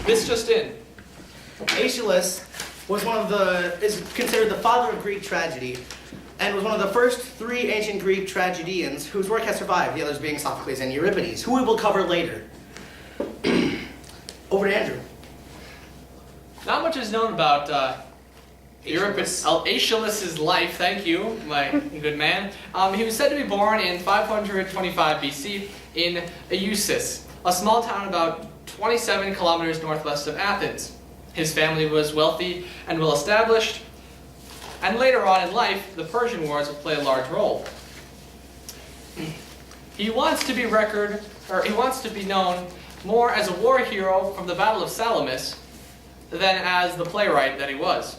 This just in. Aeschylus is considered the father of Greek tragedy, and was one of the first three ancient Greek tragedians whose work has survived, the others being Sophocles and Euripides, who we will cover later. Over to Andrew. Not much is known about Aeschylus' life, thank you, my good man. He was said to be born in 525 BC in Eleusis, a small town about 27 kilometers northwest of Athens. His family was wealthy and well established, and later on in life, the Persian Wars would play a large role. He wants to be known more as a war hero from the Battle of Salamis than as the playwright that he was.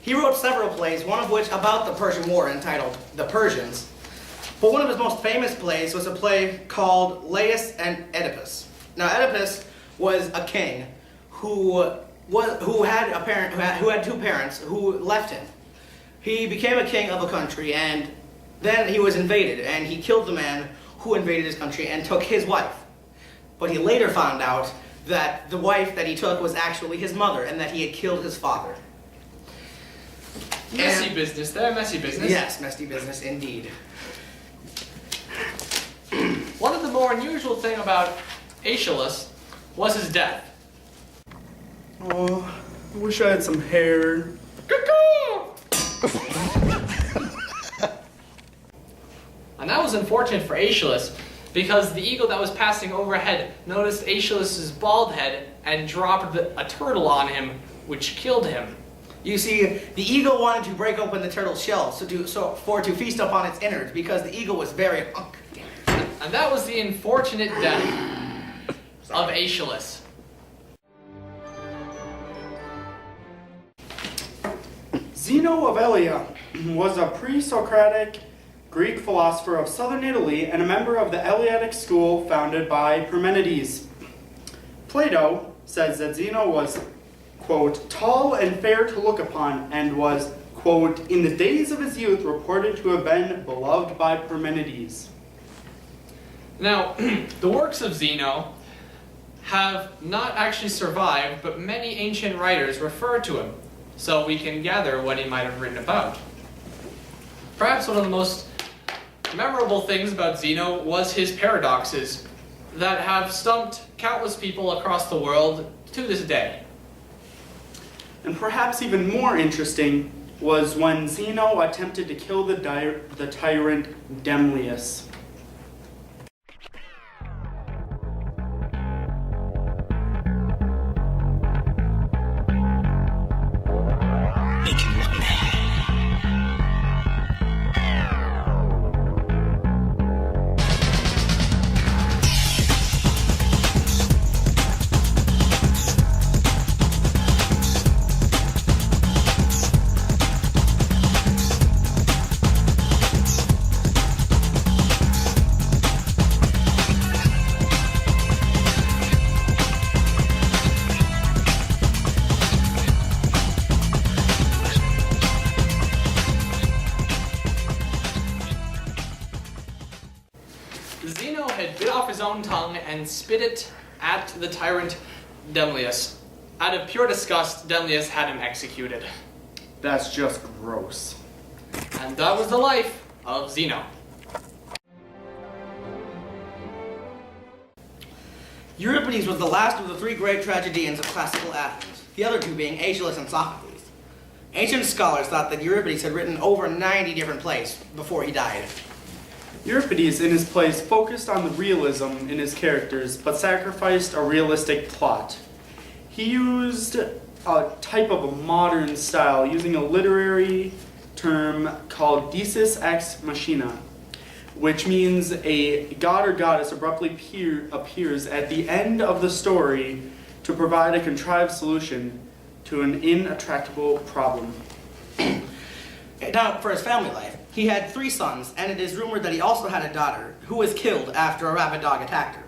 He wrote several plays, one of which about the Persian War, entitled The Persians. But one of his most famous plays was a play called Laius and Oedipus. Now, Oedipus was a king who had two parents who left him. He became a king of a country, and then he was invaded, and he killed the man who invaded his country and took his wife. But he later found out that the wife that he took was actually his mother, and that he had killed his father. Messy business there, messy business. Yes, messy business indeed. One of the more unusual things about Aeschylus was his death. Oh, I wish I had some hair. And that was unfortunate for Aeschylus, because the eagle that was passing overhead noticed Aeschylus' bald head and dropped a turtle on him, which killed him. You see, the eagle wanted to break open the turtle's shell to feast upon its innards, because the eagle was very hungry. And that was the unfortunate death of Aeschylus. Zeno of Elea was a pre-Socratic Greek philosopher of southern Italy and a member of the Eleatic school founded by Parmenides. Plato says that Zeno was, quote, tall and fair to look upon, and was, quote, in the days of his youth reported to have been beloved by Parmenides. Now, the works of Zeno have not actually survived, but many ancient writers refer to him, so we can gather what he might have written about. Perhaps one of the most memorable things about Zeno was his paradoxes that have stumped countless people across the world to this day. And perhaps even more interesting was when Zeno attempted to kill the tyrant Demlius. Zeno had bit off his own tongue and spit it at the tyrant Demlius. Out of pure disgust, Demlius had him executed. That's just gross. And that was the life of Zeno. Euripides was the last of the three great tragedians of classical Athens, the other two being Aeschylus and Sophocles. Ancient scholars thought that Euripides had written over 90 different plays before he died. Euripides, in his plays, focused on the realism in his characters, but sacrificed a realistic plot. He used a type of a modern style, using a literary term called deus ex machina, which means a god or goddess abruptly appears at the end of the story to provide a contrived solution to an intractable problem. Now, for his family life, he had 3 sons, and it is rumored that he also had a daughter who was killed after a rabid dog attacked her.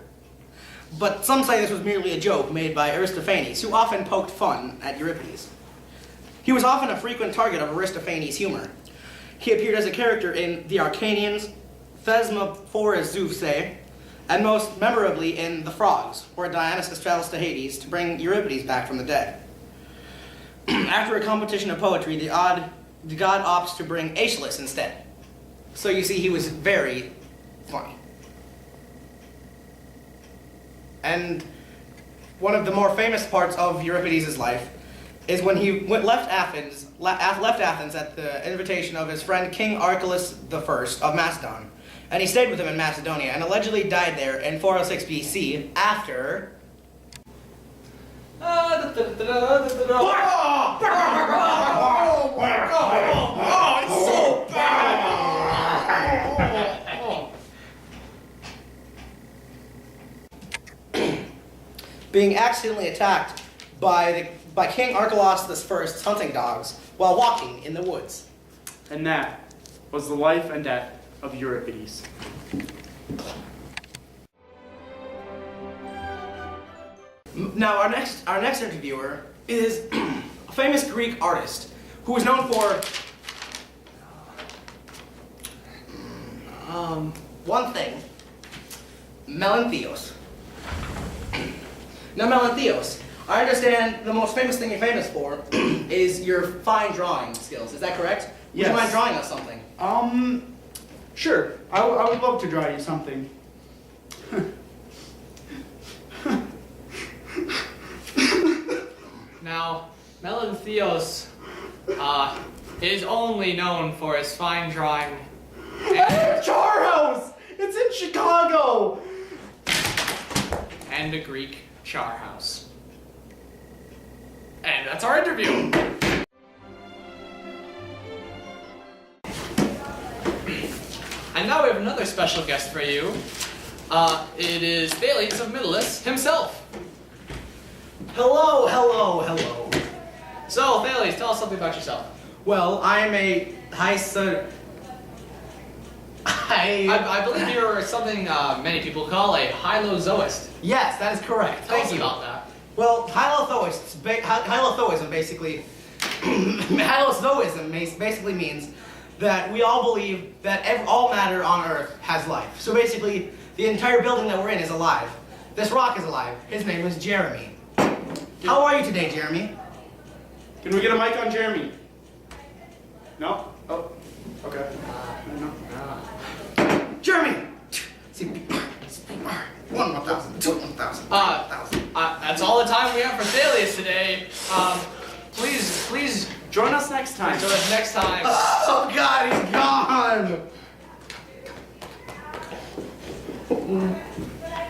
But some say this was merely a joke made by Aristophanes, who often poked fun at Euripides. He was often a frequent target of Aristophanes' humor. He appeared as a character in The Arcanians, Thesmophoros Zoopsae, and most memorably in The Frogs, where Dionysus travels to Hades to bring Euripides back from the dead. After a competition of poetry, the god opts to bring Aeschylus instead. So you see, he was very funny. And one of the more famous parts of Euripides' life is when he left Athens at the invitation of his friend King Archelaus I of Macedon. And he stayed with him in Macedonia and allegedly died there in 406 BC after... being accidentally attacked by King Archelaus I's hunting dogs while walking in the woods. And that was the life and death of Euripides. Now our next interviewer is a famous Greek artist who is known for one thing: Melanthios. Now, Melanthios, I understand the most famous thing you're famous for is your fine drawing skills. Is that correct? Yes. Would you mind drawing us something? Sure. I would love to draw you something. Now, Melanthios is only known for his fine drawing Char House! It's in Chicago! and a Greek char house. And that's our interview. And now we have another special guest for you. It is Thales of Middleus himself. Hello, hello, hello. So, Thales, tell us something about yourself. Well, I'm a I believe you're something many people call a hylozoist. Yes, that is correct. Tell Thank us you. about that. Well, hylozoism basically, hylozoism basically means that we all believe that all matter on Earth has life. So basically, the entire building that we're in is alive. This rock is alive. His name is Jeremy. How are you today, Jeremy? Can we get a mic on Jeremy? No? Oh, okay. No. Jeremy! One 1,000, two 1,000, That's all the time we have for Thales today. Please Join us next time. join us next time. Oh God, he's gone!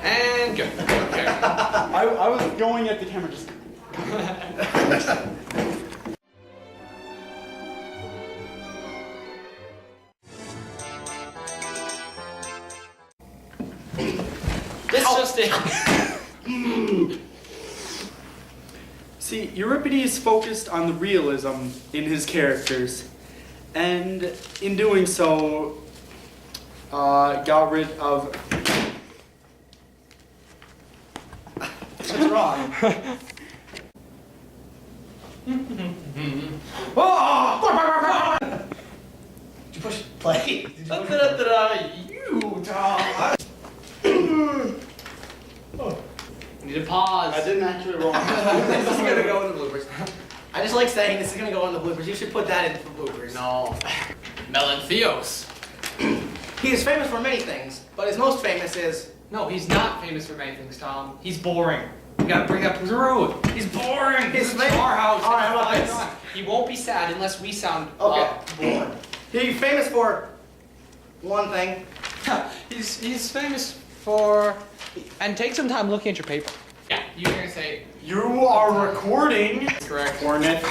And go. Okay. I was going at the camera just... This just in. See, Euripides focused on the realism in his characters, and in doing so, got rid of... What's wrong? Did you push play? Did you push You, Tom. Need to pause. didn't actually roll. This is gonna go in the bloopers. I just like saying this is gonna go in the bloopers. You should put that in the bloopers. No. Melanthios. He is famous for many things, but his most famous is... No, he's not famous for many things, Tom. He's boring. You gotta bring that through. He's boring. He's He's famous. our house. All right, how about this? He won't be sad unless we sound Okay. bored. He's famous for one thing. He's famous for... And take some time looking at your paper. Yeah, you're gonna say... You are recording. Correct. Corinth,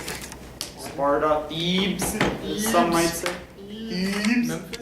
Sparta, Thebes, some might say. Memphis.